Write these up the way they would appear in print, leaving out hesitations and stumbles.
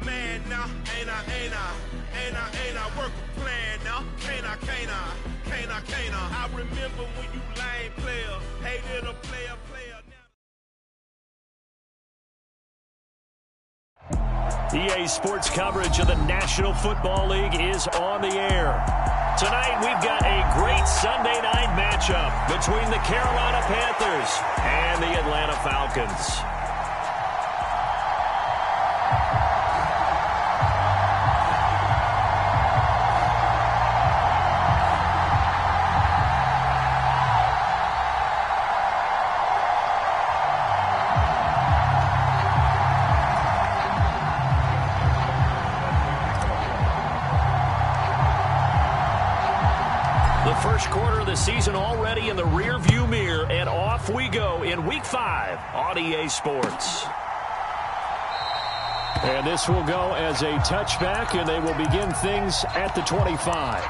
man now. Ain't I work a plan now. Can't I? I remember when you lame player, hated a player. EA Sports coverage of the National Football League is on the air. Tonight we've got a great Sunday night matchup between the Carolina Panthers and the Atlanta Falcons. First quarter of the season already in the rear-view mirror, and off we go in Week 5 on EA Sports. And this will go as a touchback, and they will begin things at the 25.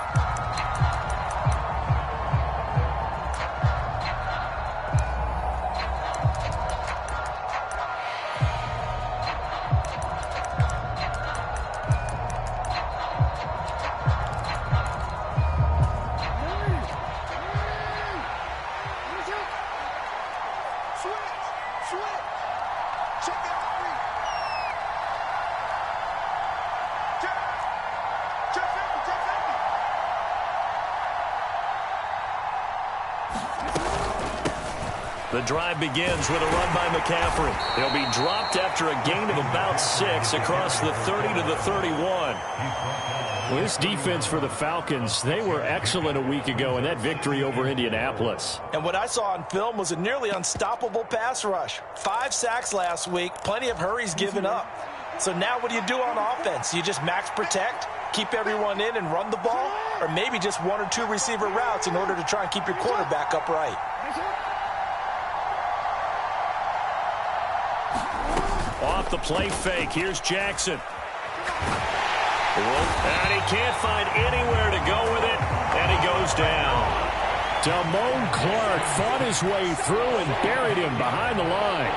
The drive begins with a run by McCaffrey. He'll be dropped after a gain of about 6 across the 30 to the 31. Well, this defense for the Falcons, they were excellent a week ago in that victory over Indianapolis. And what I saw on film was a nearly unstoppable pass rush. 5 sacks last week, plenty of hurries given up. So now what do you do on offense? You just max protect, keep everyone in and run the ball, or maybe just 1 or 2 receiver routes in order to try and keep your quarterback upright. Off the play fake, here's Jackson. And he can't find anywhere to go with it, and he goes down. Damone Clark fought his way through and buried him behind the line.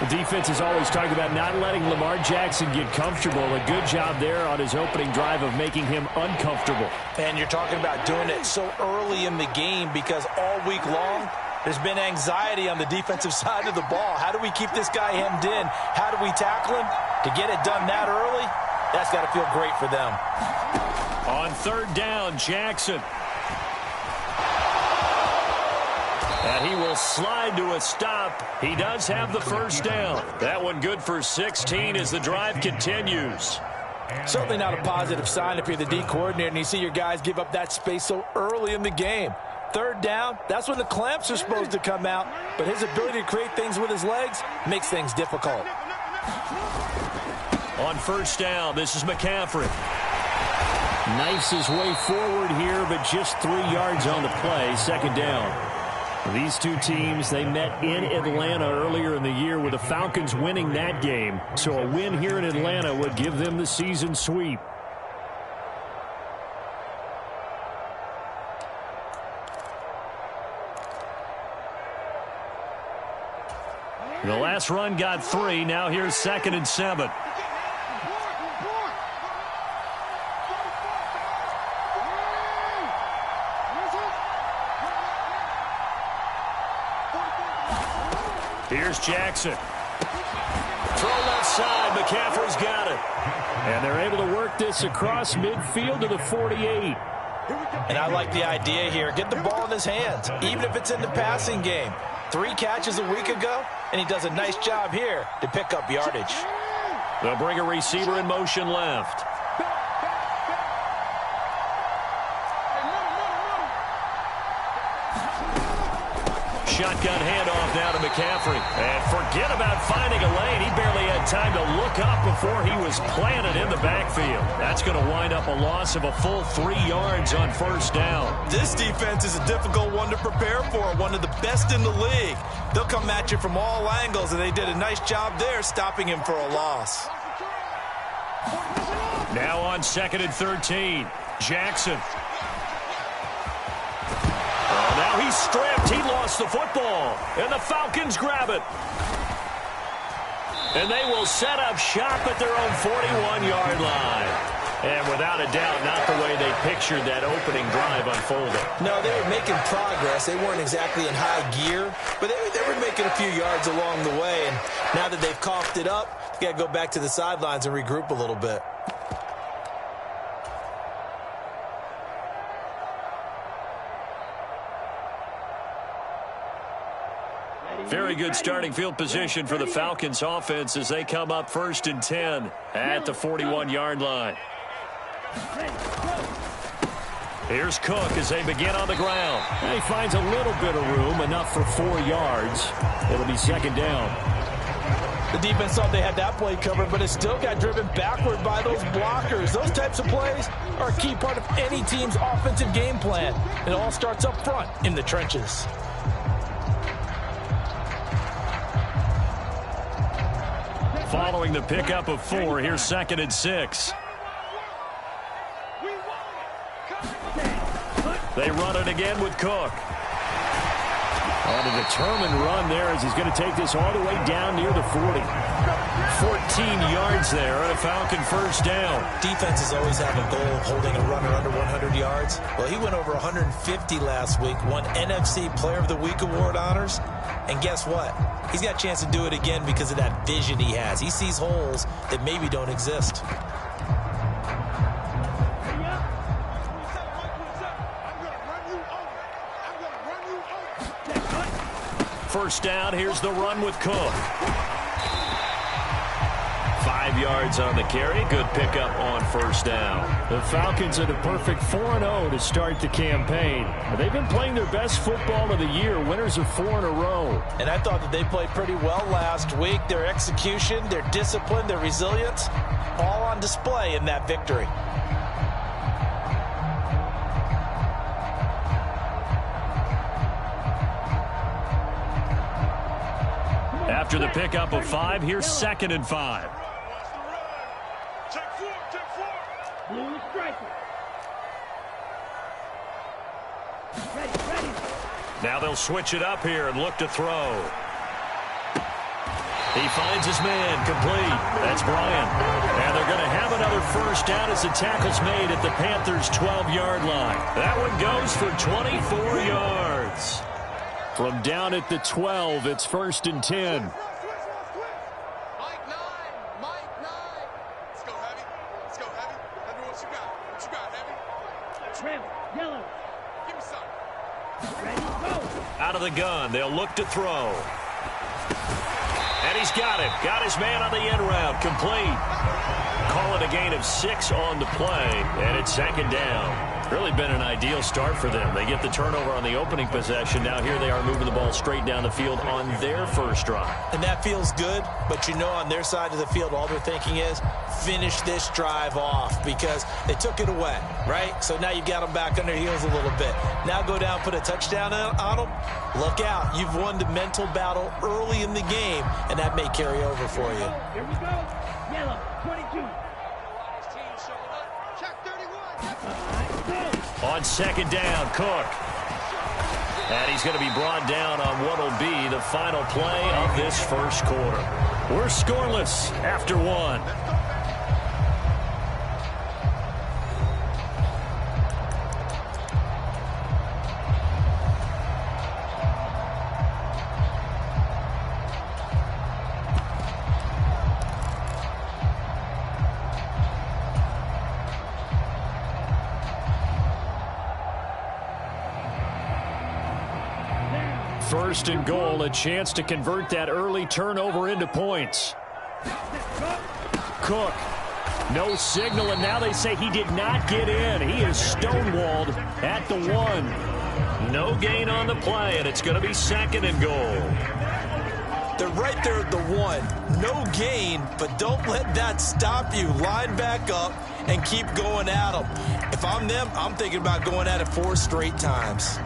The defense is always talking about not letting Lamar Jackson get comfortable. A good job there on his opening drive of making him uncomfortable. And you're talking about doing it so early in the game because all week long, there's been anxiety on the defensive side of the ball. How do we keep this guy hemmed in? How do we tackle him? To get it done that early, that's got to feel great for them. On third down, Jackson. And he will slide to a stop. He does have the first down. That one good for 16 as the drive continues. Certainly not a positive sign if you're the D coordinator and you see your guys give up that space so early in the game. Third down, that's when the clamps are supposed to come out, but his ability to create things with his legs makes things difficult. On first down, this is McCaffrey. Knifes his way forward here, but just 3 yards on the play. Second down. These two teams, they met in Atlanta earlier in the year with the Falcons winning that game. So a win here in Atlanta would give them the season sweep. The last run got 3. Now here's 2nd and 7. Here's Jackson. Throw left side. McCaffrey's got it. And they're able to work this across midfield to the 48. And I like the idea here. Get the ball in his hands, even if it's in the passing game. 3 catches a week ago, and he does a nice job here to pick up yardage. They'll bring a receiver in motion left. Shotgun handoff now to McCaffrey. And forget about finding a lane. He barely had time to look up before he was planted in the backfield. That's going to wind up a loss of a full 3 yards on first down. This defense is a difficult one to prepare for, one of the best in the league. They'll come at you from all angles, and they did a nice job there stopping him for a loss. Now on 2nd and 13, Jackson. Now he's stripped. He lost the football. And the Falcons grab it. And they will set up shop at their own 41-yard line. And without a doubt, not the way they pictured that opening drive unfolding. No, they were making progress. They weren't exactly in high gear, but they were making a few yards along the way. And now that they've coughed it up, they got to go back to the sidelines and regroup a little bit. Very good starting field position for the Falcons offense as they come up 1st and 10 at the 41-yard line. Here's Cook as they begin on the ground. And he finds a little bit of room, enough for 4 yards. It'll be 2nd down. The defense thought they had that play covered, but it still got driven backward by those blockers. Those types of plays are a key part of any team's offensive game plan. It all starts up front in the trenches. Following the pickup of 4, here's 2nd and 6. They run it again with Cook. On a determined run there as he's going to take this all the way down near the 40. 14 yards there and a Falcon 1st down. Defenses always have a goal of holding a runner under 100 yards. Well, he went over 150 last week, won NFC Player of the Week award honors. And guess what? He's got a chance to do it again because of that vision he has. He sees holes that maybe don't exist. First down, here's the run with Cook. 5 yards on the carry. Good pickup on 1st down. The Falcons are the perfect 4-0 to start the campaign. They've been playing their best football of the year. Winners of 4 in a row. And I thought that they played pretty well last week. Their execution, their discipline, their resilience, all on display in that victory. After the pickup of 5, here's 2nd and 5. Now they'll switch it up here and look to throw. He finds his man complete. That's Bryant. And they're going to have another 1st down as the tackle's made at the Panthers' 12-yard line. That one goes for 24 yards. From down at the 12, it's 1st and 10. Mike 9. Let's go, Heavy. Let's go, Heavy. Let me know what you got. What you got, Heavy? Trim, yellow. Give me some. Ready, go. Out of the gun, they'll look to throw. And he's got it. Got his man on the end route. Complete. Call it a gain of 6 on the play, and it's 2nd down. Really been an ideal start for them. They get the turnover on the opening possession. Now here they are moving the ball straight down the field on their 1st drive. And that feels good, but you know on their side of the field, all they're thinking is finish this drive off because they took it away, right? So now you've got them back on their heels a little bit. Now go down, put a touchdown on them. Look out. You've won the mental battle early in the game, and that may carry over for you. Here we go. Yellow, 22. On 2nd down, Cook. And he's going to be brought down on what will be the final play of this 1st quarter. We're scoreless after 1. First and goal, a chance to convert that early turnover into points. Cook, no signal, and now they say he did not get in. He is stonewalled at the 1. No gain on the play, and it's going to be 2nd and goal. They're right there at the 1. No gain, but don't let that stop you. Line back up and keep going at them. If I'm them, I'm thinking about going at it 4 straight times.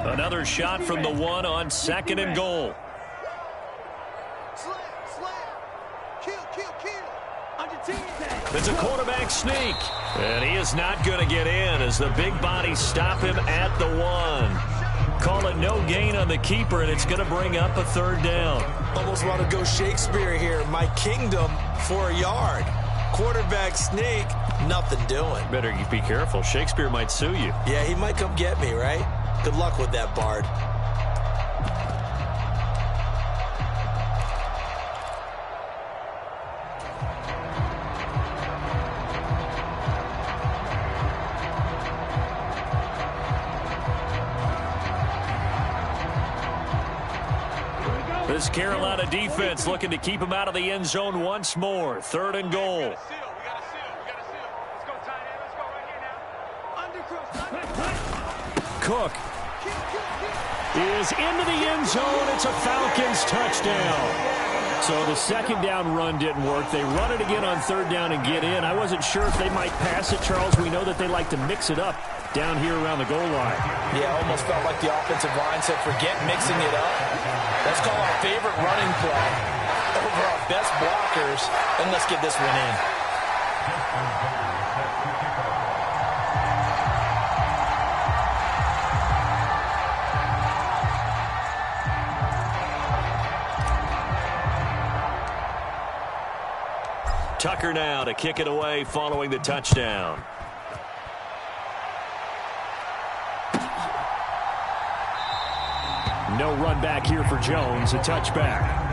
Another shot from the 1 on 2nd and goal. Slam, slam. Kill, kill, kill. Under It's a quarterback sneak. And he is not going to get in as the big bodies stop him at the 1. Call it no gain on the keeper, and it's going to bring up a 3rd down. Almost want to go Shakespeare here. My kingdom for a yard. Quarterback sneak, nothing doing. Better be careful. Shakespeare might sue you. Yeah, he might come get me, right? Good luck with that, Bard. This Carolina defense looking to keep him out of the end zone once more. 3rd and goal. Cook is into the end zone. It's a Falcons touchdown. So the 2nd down run didn't work. They run it again on 3rd down and get in. I wasn't sure if they might pass it, Charles. We know that they like to mix it up down here around the goal line. Yeah, almost felt like the offensive line said, forget mixing it up. Let's call our favorite running play over our best blockers, and let's get this one in. Tucker now to kick it away following the touchdown. No run back here for Jones. A touchback.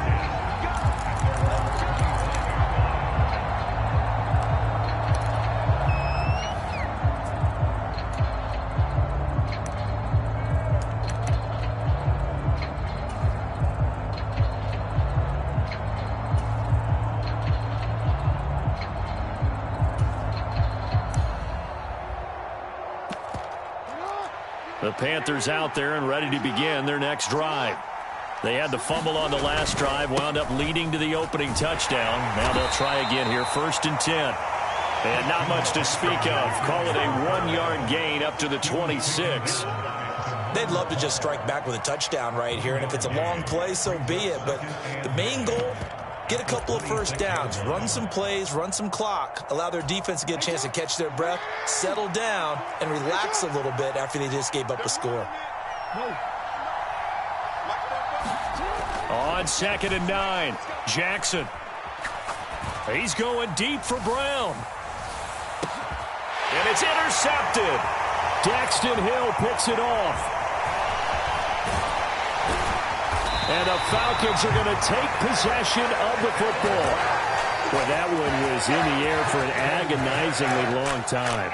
The Panthers out there and ready to begin their next drive. They had the fumble on the last drive, wound up leading to the opening touchdown. Now they'll try again here, 1st and 10. And not much to speak of. Call it a 1-yard gain up to the 26. They'd love to just strike back with a touchdown right here, and if it's a long play, so be it. But the main goal, get a couple of first downs, run some plays, run some clock, allow their defense to get a chance to catch their breath, settle down, and relax a little bit after they just gave up a score. On 2nd and 9, Jackson. He's going deep for Brown. And it's intercepted. Daxton Hill picks it off. And the Falcons are going to take possession of the football. Well, that one was in the air for an agonizingly long time.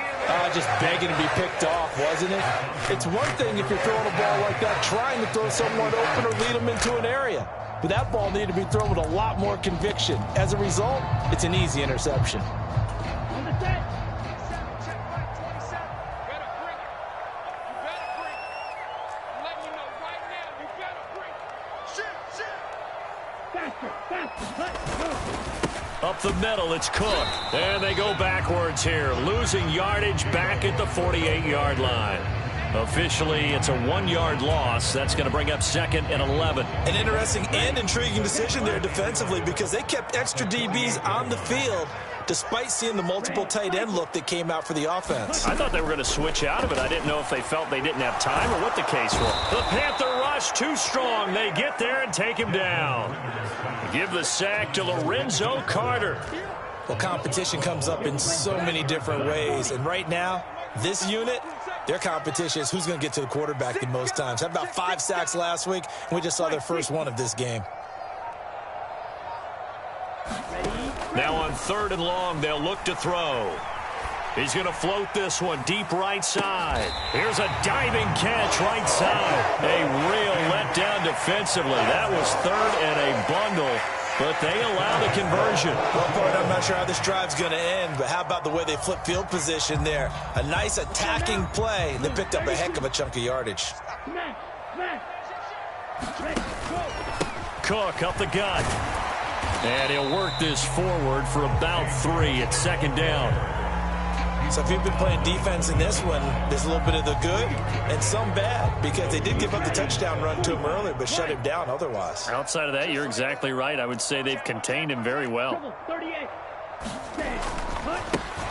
Just begging to be picked off, wasn't it? It's one thing if you're throwing a ball like that, trying to throw someone open or lead them into an area. But that ball needed to be thrown with a lot more conviction. As a result, it's an easy interception. Up the middle, it's Cook. And they go backwards here, losing yardage back at the 48-yard line. Officially, it's a 1-yard loss. That's going to bring up 2nd and 11. An interesting and intriguing decision there defensively because they kept extra DBs on the field despite seeing the multiple tight end look that came out for the offense. I thought they were going to switch out of it. I didn't know if they felt they didn't have time or what the case was. The Panther rush too strong. They get there and take him down. Give the sack to Lorenzo Carter. Well, competition comes up in so many different ways. And right now, this unit, their competition is who's going to get to the quarterback the most times. Had about 5 sacks last week, and we just saw their first one of this game. Now on 3rd and long, they'll look to throw. He's going to float this one deep right side. Here's a diving catch right side. A real letdown defensively. That was 3rd and a bundle, but they allow the conversion. Well, Bart, I'm not sure how this drive's going to end, but how about the way they flip field position there? A nice attacking play. They picked up a heck of a chunk of yardage. Cook up the gut. And he'll work this forward for about 3 at 2nd down. So if you've been playing defense in this one, there's a little bit of the good and some bad because they did give up the touchdown run to him earlier but shut him down otherwise. Outside of that, you're exactly right. I would say they've contained him very well.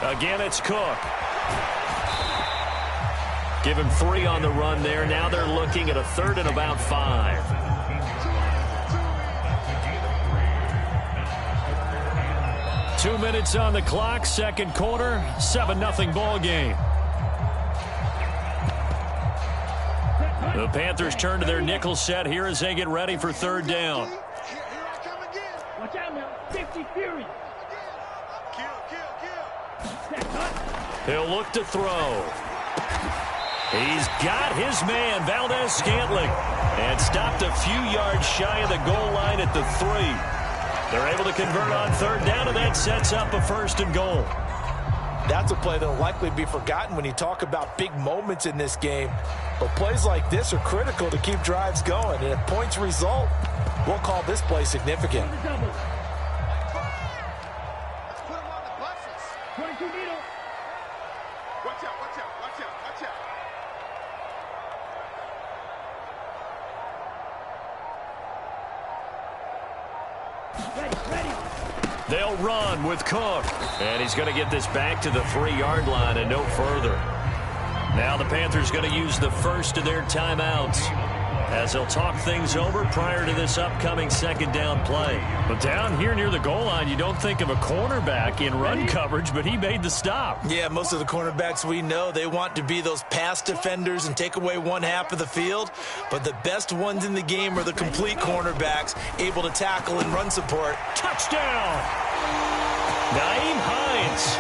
Again, it's Cook. Give him 3 on the run there. Now they're looking at a 3rd and about 5. Two minutes on the clock, second quarter, 7-0 ball game. The Panthers turn to their nickel set here as they get ready for 3rd down. Watch out now. 50 Fury. He'll look to throw. He's got his man, Valdez-Scantling, and stopped a few yards shy of the goal line at the 3. They're able to convert on 3rd down, and that sets up a 1st and goal. That's a play that will likely be forgotten when you talk about big moments in this game. But plays like this are critical to keep drives going. And if points result, we'll call this play significant. Put him on the buses. 22 needle. Watch out, watch out, watch out, watch out. Ready. They'll run with Cook. And he's going to get this back to the 3-yard line and no further. Now the Panthers going to use the first of their timeouts as they'll talk things over prior to this upcoming 2nd down play. But down here near the goal line, you don't think of a cornerback in run coverage, but he made the stop. Yeah, most of the cornerbacks we know, they want to be those pass defenders and take away one half of the field. But the best ones in the game are the complete cornerbacks, able to tackle and run support. Touchdown! Nyheim Hines,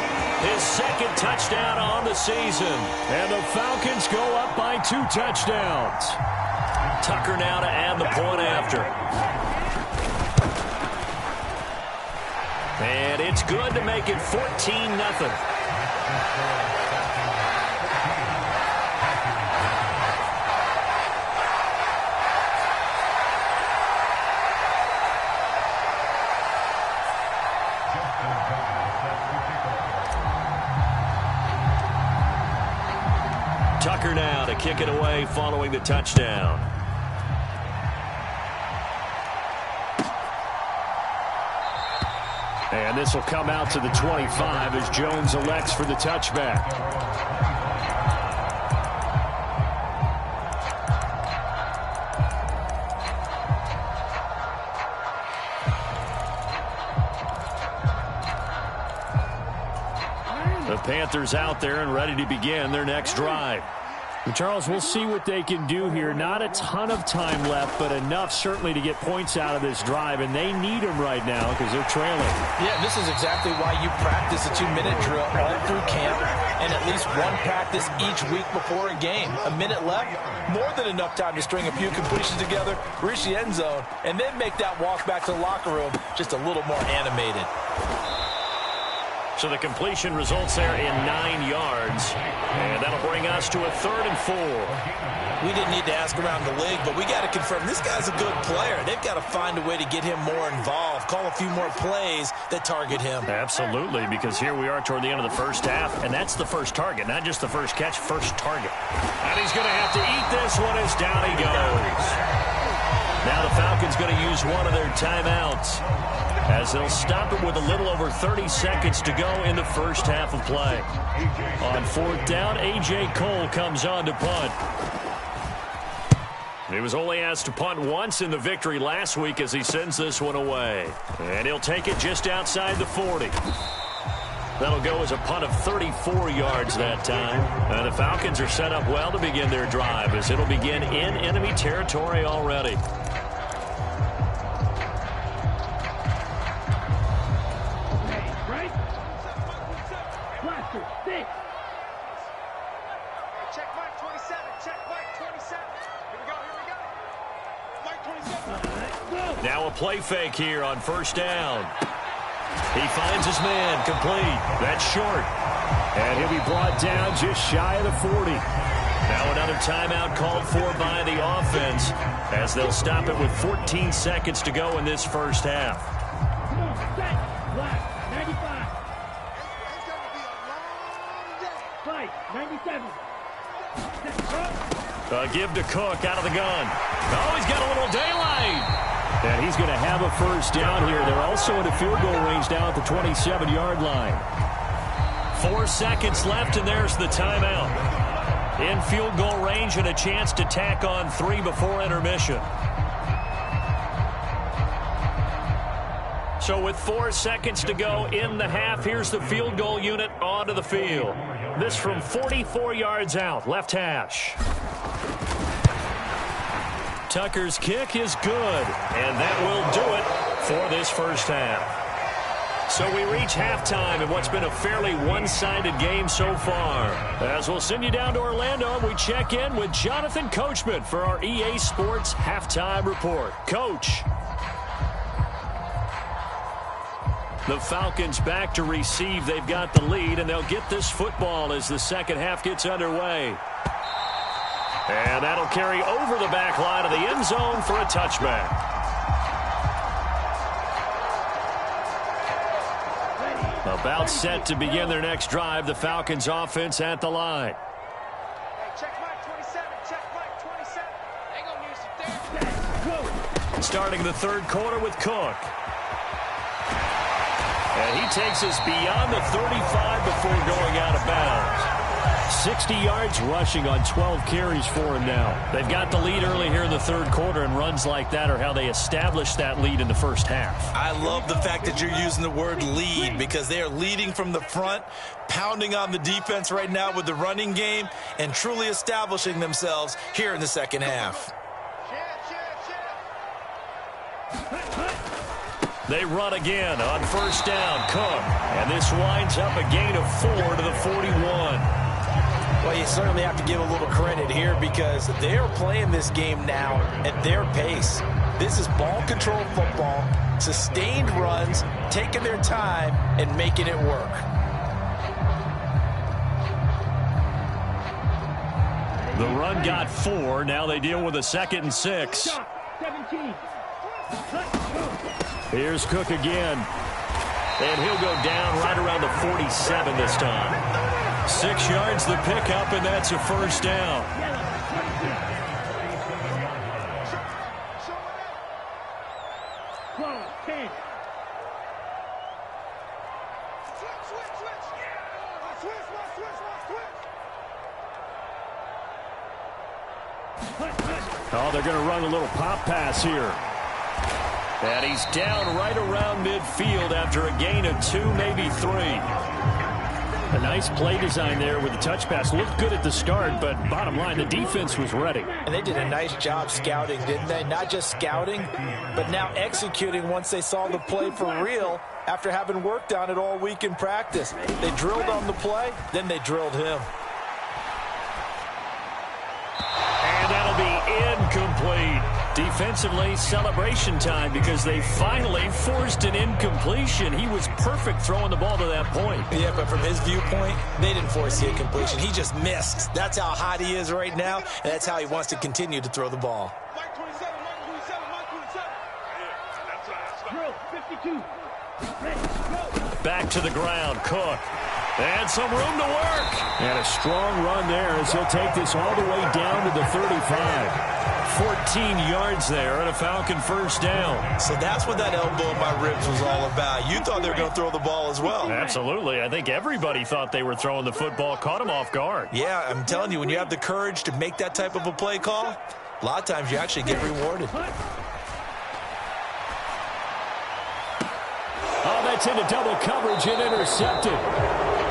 his 2nd touchdown on the season. And the Falcons go up by 2 touchdowns. Tucker now to add the point after. And it's good to make it 14-0. Tucker now to kick it away following the touchdown. And this will come out to the 25 as Jones elects for the touchback. The Panthers out there and ready to begin their next drive. And Charles, we'll see what they can do here. Not a ton of time left, but enough certainly to get points out of this drive, and they need them right now because they're trailing. Yeah, this is exactly why you practice a 2-minute drill all through camp and at least one practice each week before a game. A minute left, more than enough time to string a few completions together, reach the end zone, and then make that walk back to the locker room just a little more animated. So the completion results there in 9 yards. And that'll bring us to a 3rd and 4. We didn't need to ask around the league, but we got to confirm this guy's a good player. They've got to find a way to get him more involved, call a few more plays that target him. Absolutely, because here we are toward the end of the first half, and that's the first target, not just the first catch, first target. And he's going to have to eat this one as down he goes. Now the Falcons going to use one of their timeouts as they'll stop it with a little over 30 seconds to go in the first half of play. On 4th down, A.J. Cole comes on to punt. He was only asked to punt once in the victory last week as he sends this one away. And he'll take it just outside the 40. That'll go as a punt of 34 yards that time. And the Falcons are set up well to begin their drive as it'll begin in enemy territory already. Check Mike 27, check Mike 27. Here we go. Mike 27. Now a play fake here on 1st down. He finds his man complete. That's short. And he'll be brought down just shy of the 40. Now another timeout called for by the offense as they'll stop it with 14 seconds to go in this first half. Come on, set. Black, 95. It's going to be a long day. Fight, 97. Set, Give to Cook out of the gun. Oh, he's got a little daylight. And he's going to have a first down here. They're also in a field goal range now at the 27-yard line. 4 seconds left, and there's the timeout. In field goal range and a chance to tack on 3 before intermission. So with 4 seconds to go in the half, here's the field goal unit onto the field. This from 44 yards out, left hash. Tucker's kick is good, and that will do it for this first half. So we reach halftime in what's been a fairly one-sided game so far. As we'll send you down to Orlando, we check in with Jonathan Coachman for our EA Sports Halftime Report. Coach. The Falcons back to receive. They've got the lead, and they'll get this football as the second half gets underway. And that'll carry over the back line of the end zone for a touchback. About set to begin their next drive. The Falcons offense at the line. Hey, check Mike 27. Check Mike 27. They gonna use some. Starting the third quarter with Cook. And he takes us beyond the 35 before going out of bounds. 60 yards rushing on 12 carries for him now. They've got the lead early here in the third quarter, and runs like that are how they established that lead in the first half. I love the fact that you're using the word lead, because they are leading from the front, pounding on the defense right now with the running game, and truly establishing themselves here in the second half. They run again on first down. Cook. And this winds up a gain of 4 to the 41. Well, you certainly have to give a little credit here, because they are playing this game now at their pace. This is ball control football, sustained runs, taking their time and making it work. The run got 4. Now they deal with a 2nd and 6. 17. Here's Cook again. And he'll go down right around the 47 this time. 6 yards the pickup, and that's a first down. 12, 10. Oh, they're going to run a little pop pass here. And he's down right around midfield after a gain of 2, maybe 3. A nice play design there with the touch pass. Looked good at the start, but bottom line, the defense was ready. And they did a nice job scouting, didn't they? Not just scouting, but now executing once they saw the play for real after having worked on it all week in practice. They drilled on the play, then they drilled him. And that'll be incomplete. Defensively, celebration time, because they finally forced an incompletion. He was perfect throwing the ball to that point. Yeah, but from his viewpoint, they didn't force the incompletion. He just missed. That's how hot he is right now, and that's how he wants to continue to throw the ball. Mike 27, Mike 27, Mike 27. Drill, 52. Ready, go. Back to the ground, Cook. And some room to work. And a strong run there as he'll take this all the way down to the 35. 14 yards there and a Falcon first down. So that's what that elbow in my ribs was all about. You thought they were going to throw the ball as well. Absolutely. I think everybody thought they were throwing the football, caught him off guard. Yeah, I'm telling you, when you have the courage to make that type of a play call, a lot of times you actually get rewarded. Oh, that's into double coverage and intercepted.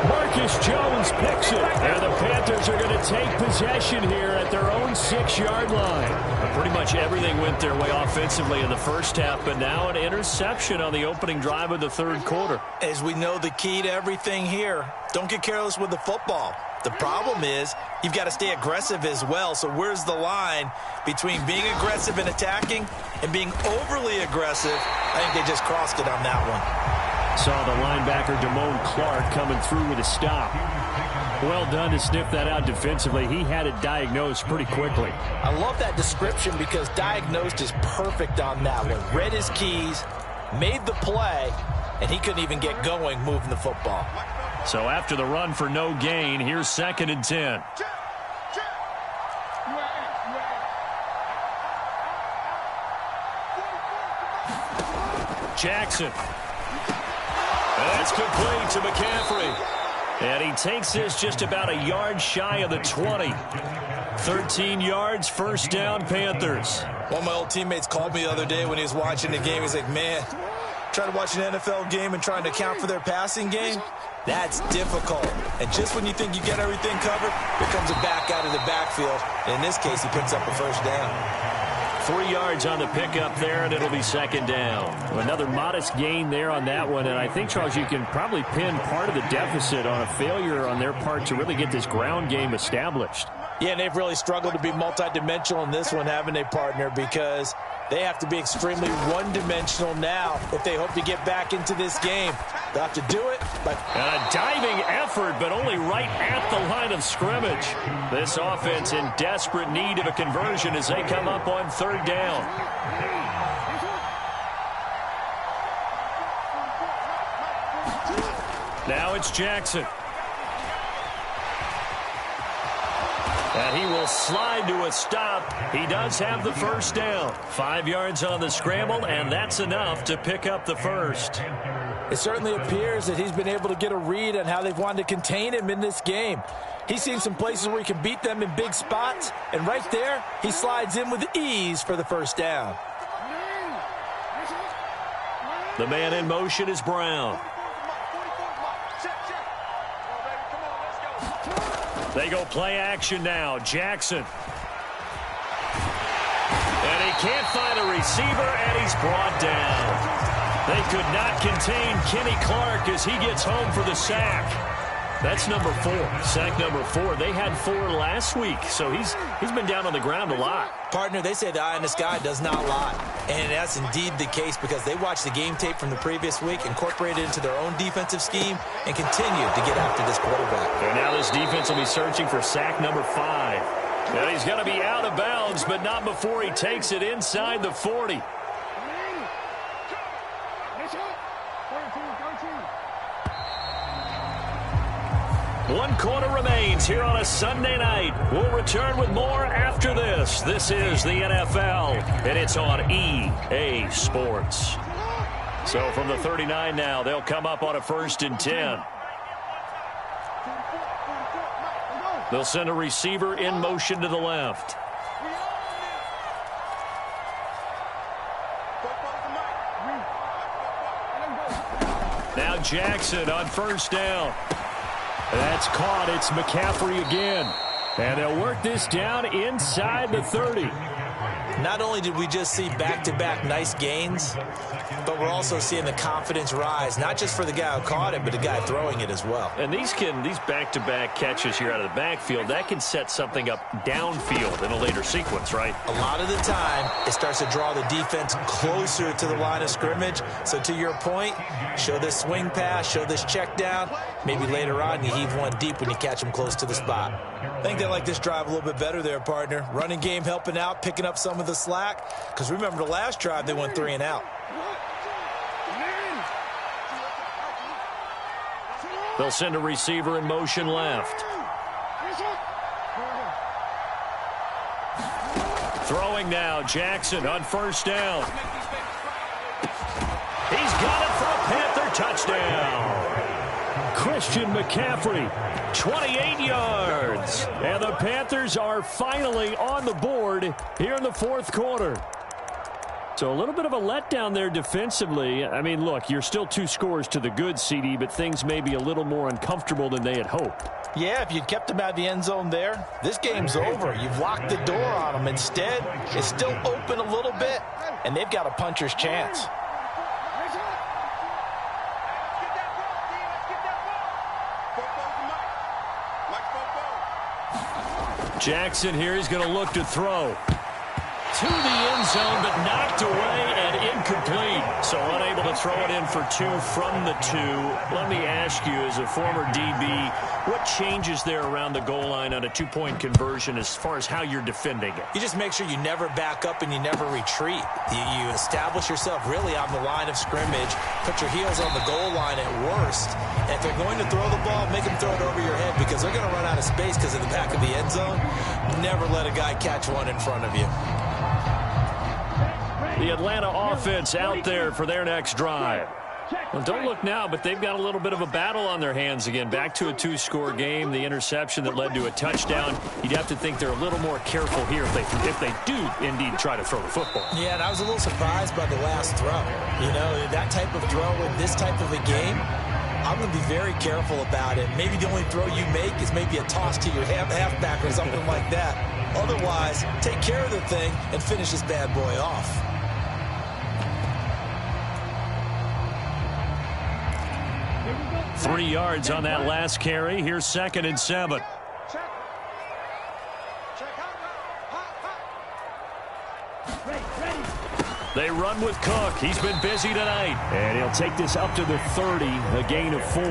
Marcus Jones picks it. And the Panthers are going to take possession here at their own 6-yard line. Pretty much everything went their way offensively in the first half, but now an interception on the opening drive of the third quarter. As we know, the key to everything here, don't get careless with the football. The problem is you've got to stay aggressive as well. So where's the line between being aggressive and attacking and being overly aggressive? I think they just crossed it on that one. Saw the linebacker Damone Clark coming through with a stop. Well done to sniff that out defensively. He had it diagnosed pretty quickly. I love that description, because diagnosed is perfect on that one. Read his keys, made the play, and he couldn't even get going moving the football. So after the run for no gain, here's 2nd and 10. Jackson. That's complete to McCaffrey. And he takes this just about a yard shy of the 20. 13 yards, first down, Panthers. One of my old teammates called me the other day when he was watching the game. He's like, man, trying to watch an NFL game and trying to account for their passing game, that's difficult. And just when you think you get everything covered, here comes a back out of the backfield. And in this case, he picks up a first down. 3 yards on the pickup there, and it'll be second down. Another modest gain there on that one, and I think, Charles, you can probably pin part of the deficit on a failure on their part to really get this ground game established. Yeah, and they've really struggled to be multidimensional in this one, haven't they, partner? Because they have to be extremely one-dimensional now if they hope to get back into this game. They'll have to do it. But a diving effort, but only right at the line of scrimmage. This offense in desperate need of a conversion as they come up on third down. Now it's Jackson. And he will slide to a stop. He does have the first down. 5 yards on the scramble, and that's enough to pick up the first. It certainly appears that he's been able to get a read on how they've wanted to contain him in this game. He's seen some places where he can beat them in big spots, and right there, he slides in with ease for the first down. The man in motion is Brown. They go play action now. Jackson. And he can't find a receiver, and he's brought down. They could not contain Kenny Clark as he gets home for the sack. That's number 4, sack number 4. They had 4 last week, so he's been down on the ground a lot. Partner, they say the eye in the sky does not lie. And that's indeed the case because they watched the game tape from the previous week, incorporated it into their own defensive scheme, and continued to get after this quarterback. And now this defense will be searching for sack number 5. And he's going to be out of bounds, but not before he takes it inside the 40. One quarter remains here on a Sunday night. We'll return with more after this. This is the NFL, and it's on EA Sports. So from the 39 now, they'll come up on a 1st and 10. They'll send a receiver in motion to the left. Now Jackson on 1st down. That's caught. It's McCaffrey again. And they'll work this down inside the 30. Not only did we just see back-to-back nice gains, but we're also seeing the confidence rise, not just for the guy who caught it, but the guy throwing it as well. And these back-to-back catches here out of the backfield, that can set something up downfield in a later sequence, right? A lot of the time, it starts to draw the defense closer to the line of scrimmage. So to your point, show this swing pass, show this check down. Maybe later on, you heave one deep when you catch them close to the spot. I think they like this drive a little bit better there, partner. Running game helping out, picking up some of the slack. Because remember, the last drive, they went 3 and out. They'll send a receiver in motion left. Throwing now, Jackson on 1st down. He's got it for a Panther touchdown. Christian McCaffrey, 28 yards. And the Panthers are finally on the board here in the 4th quarter. So a little bit of a letdown there defensively. I mean, look, you're still 2 scores to the good, CD, but things may be a little more uncomfortable than they had hoped. Yeah, if you'd kept them out of the end zone there, this game's over. You've locked the door on them. Instead, it's still open a little bit, and they've got a puncher's chance. Jackson here, he's going to look to throw. To the end zone, but knocked away and incomplete. So unable to throw it in for 2 from the 2. Let me ask you, as a former DB, what changes there around the goal line on a 2-point conversion as far as how you're defending it? You just make sure you never back up and you never retreat. You establish yourself really on the line of scrimmage, put your heels on the goal line at worst, and if they're going to throw the ball, make them throw it over your head because they're going to run out of space because of the back of the end zone. Never let a guy catch one in front of you. The Atlanta offense out there for their next drive. Well, don't look now, but they've got a little bit of a battle on their hands again. Back to a 2-score game. The interception that led to a touchdown. You'd have to think they're a little more careful here if they do indeed try to throw the football. Yeah, and I was a little surprised by the last throw. You know, that type of throw in this type of a game, I'm going to be very careful about it. Maybe the only throw you make is maybe a toss to your halfback or something like that. Otherwise, take care of the thing and finish this bad boy off. Three yards on that last carry. Here's 2nd and 7. They run with Cook. He's been busy tonight. And he'll take this up to the 30, a gain of 4.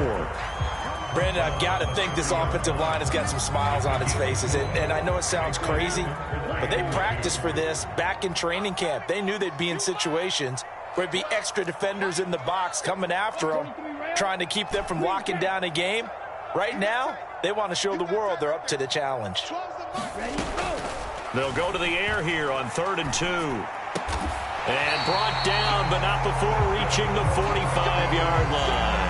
Brandon, I've got to think this offensive line has got some smiles on its faces. And I know it sounds crazy, but they practiced for this back in training camp. They knew they'd be in situations where it'd be extra defenders in the box coming after them, trying to keep them from locking down a game. Right now, they want to show the world they're up to the challenge. They'll go to the air here on 3rd and 2. And brought down, but not before reaching the 45-yard line.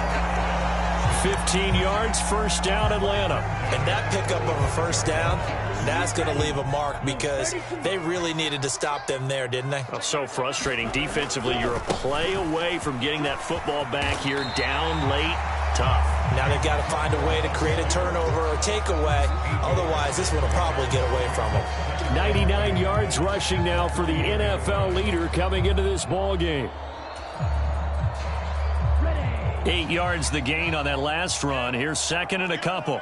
15 yards, first down, Atlanta. And that pickup of a first down, that's going to leave a mark because they really needed to stop them there, didn't they? Oh, so frustrating. Defensively, you're a play away from getting that football back here down late. Tough. Now they've got to find a way to create a turnover or takeaway. Otherwise, this one will probably get away from them. 99 yards rushing now for the NFL leader coming into this ball game. 8 yards the gain on that last run. Here's 2nd and a couple.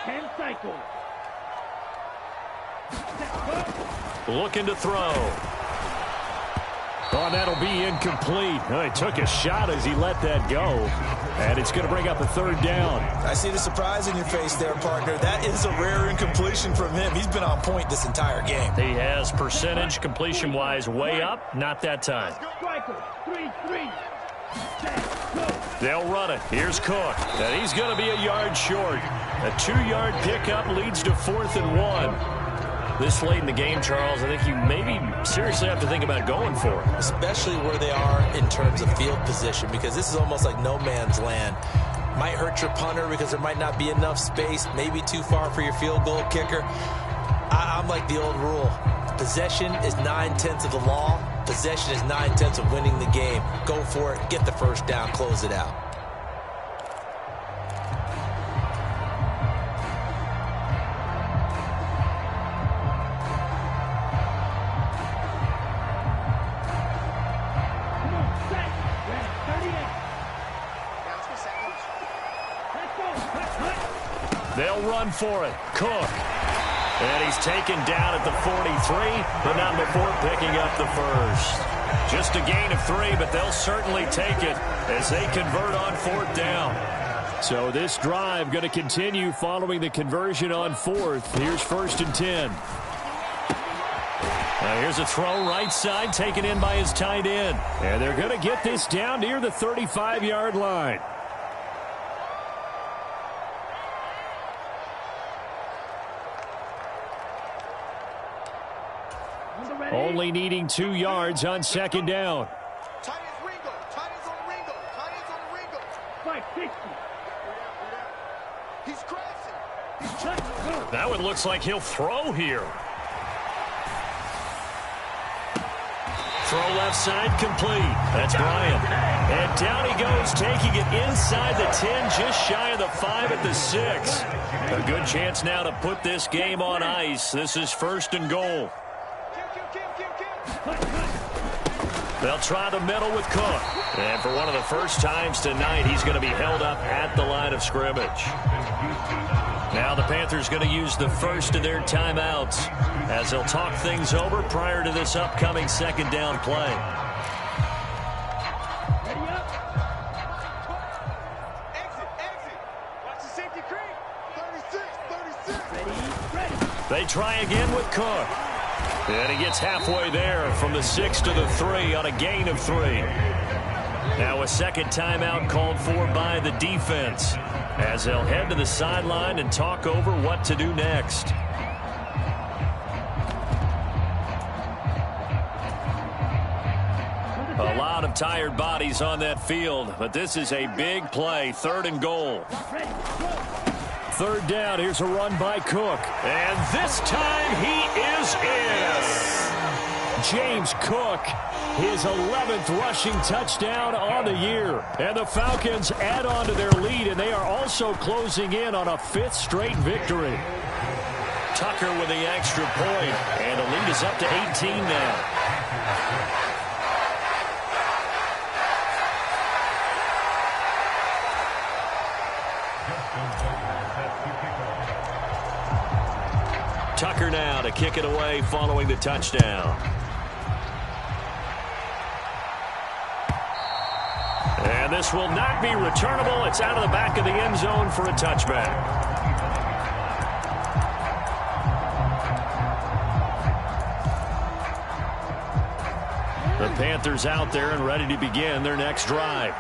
10 cycles. Looking to throw. Oh, that'll be incomplete. Oh, he took a shot as he let that go. And it's going to bring up a 3rd down. I see the surprise in your face there, partner. That is a rare incompletion from him. He's been on point this entire game. He has percentage completion-wise way up. Not that time. Striker, 3-3. They'll run it. Here's Cook. And he's going to be a yard short. A 2-yard pickup leads to 4th and 1. This late in the game, Charles, I think you maybe seriously have to think about going for it. Especially where they are in terms of field position, because this is almost like no man's land. Might hurt your punter because there might not be enough space, maybe too far for your field goal kicker. I'm like the old rule. Possession is 9/10 of the law. Possession is 9/10 of winning the game. Go for it. Get the first down. Close it out. They'll run for it. Cook. And he's taken down at the 43, but not before picking up the first. Just a gain of 3, but they'll certainly take it as they convert on 4th down. So this drive going to continue following the conversion on 4th. Here's 1st and 10. Now here's a throw right side taken in by his tight end. And they're going to get this down near the 35-yard line. Only needing 2 yards on 2nd down. Tight ends Ringo. Tight ends on Ringo. Tight ends on Ringo. 560. He's crashing. That one looks like he'll throw here. Throw left side complete. That's Bryant. And down he goes, taking it inside the 10, just shy of the 5 at the 6. A good chance now to put this game on ice. This is 1st and goal. They'll try the middle with Cook. And for one of the first times tonight, he's going to be held up at the line of scrimmage. Now the Panthers going to use the first of their timeouts as they'll talk things over prior to this upcoming 2nd down play. Ready up. Exit. Watch the safety creep. 36. Ready. They try again with Cook. And he gets halfway there from the 6 to the 3 on a gain of 3. Now a second timeout called for by the defense as they'll head to the sideline and talk over what to do next. A lot of tired bodies on that field, but this is a big play, 3rd and goal. 3rd down, here's a run by Cook. And this time he is in. James Cook, his 11th rushing touchdown on the year. And the Falcons add on to their lead, and they are also closing in on a 5th straight victory. Tucker with the extra point, and the lead is up to 18 now. Tucker now to kick it away following the touchdown. And this will not be returnable. It's out of the back of the end zone for a touchback. The Panthers out there and ready to begin their next drive.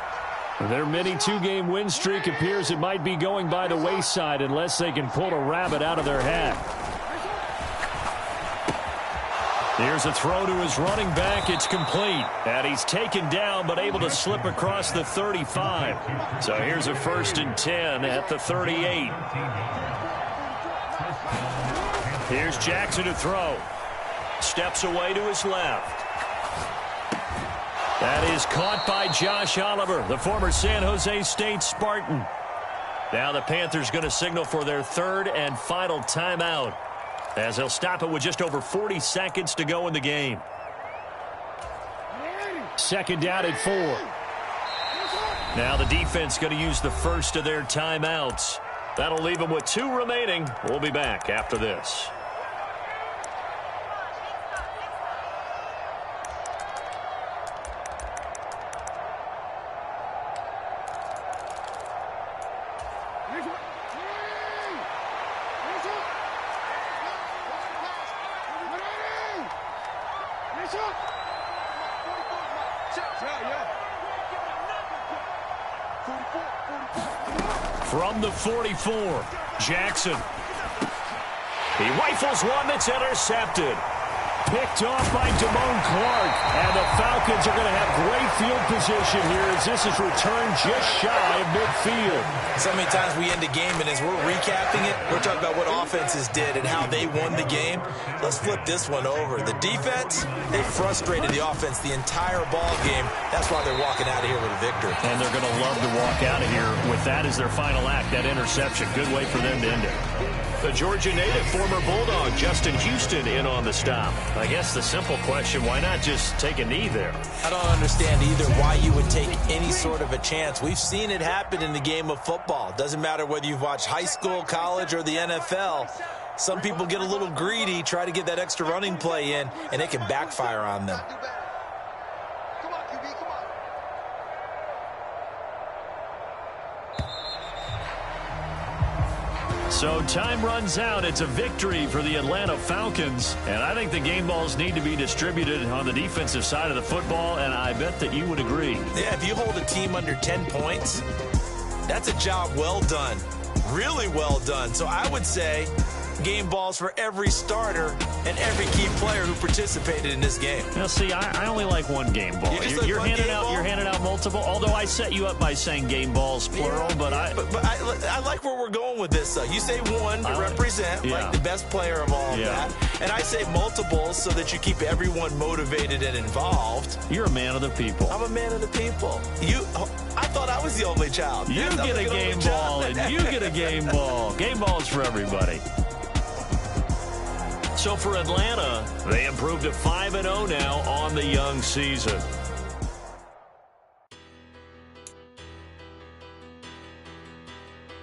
Their mini 2-game win streak appears it might be going by the wayside unless they can pull a rabbit out of their hat. Here's a throw to his running back. It's complete. And he's taken down but able to slip across the 35. So here's a 1st and 10 at the 38. Here's Jackson to throw. Steps away to his left. That is caught by Josh Oliver, the former San Jose State Spartan. Now the Panthers going to signal for their 3rd and final timeout, as they'll stop it with just over 40 seconds to go in the game. 2nd down at 4. Now the defense going to use the first of their timeouts. That'll leave them with 2 remaining. We'll be back after this. From the 44, Jackson. He rifles one that's intercepted. Picked off by Damone Clark. And the Falcons are going to have great field position here as this is returned just shy of midfield. So many times we end a game, and as we're recapping it, we're talking about what offenses did and how they won the game. Let's flip this one over. The defense, they frustrated the offense the entire ball game. That's why they're walking out of here with a victory. And they're going to love to walk out of here with that as their final act, that interception. Good way for them to end it. The Georgia native, former Bulldog, Justin Houston, in on the stop. I guess the simple question, why not just take a knee there? I don't understand either why you would take any sort of a chance. We've seen it happen in the game of football. Doesn't matter whether you've watched high school, college, or the NFL. Some people get a little greedy, try to get that extra running play in, and it can backfire on them. So time runs out. It's a victory for the Atlanta Falcons. And I think the game balls need to be distributed on the defensive side of the football, and I bet that you would agree. Yeah, if you hold a team under 10 points, that's a job well done. Really well done. So I would say game balls for every starter and every key player who participated in this game. Now, see, I only like one game ball. You're handing out multiple. Although I set you up by saying game balls plural, but I like where we're going with this. Though you say one to represent like the best player of all of that, and I say multiples so that you keep everyone motivated and involved. You're a man of the people. I'm a man of the people. I thought I was the only child. You get a game ball, and you get a game ball. Game balls for everybody. So for Atlanta, they improved to 5-0 now on the young season.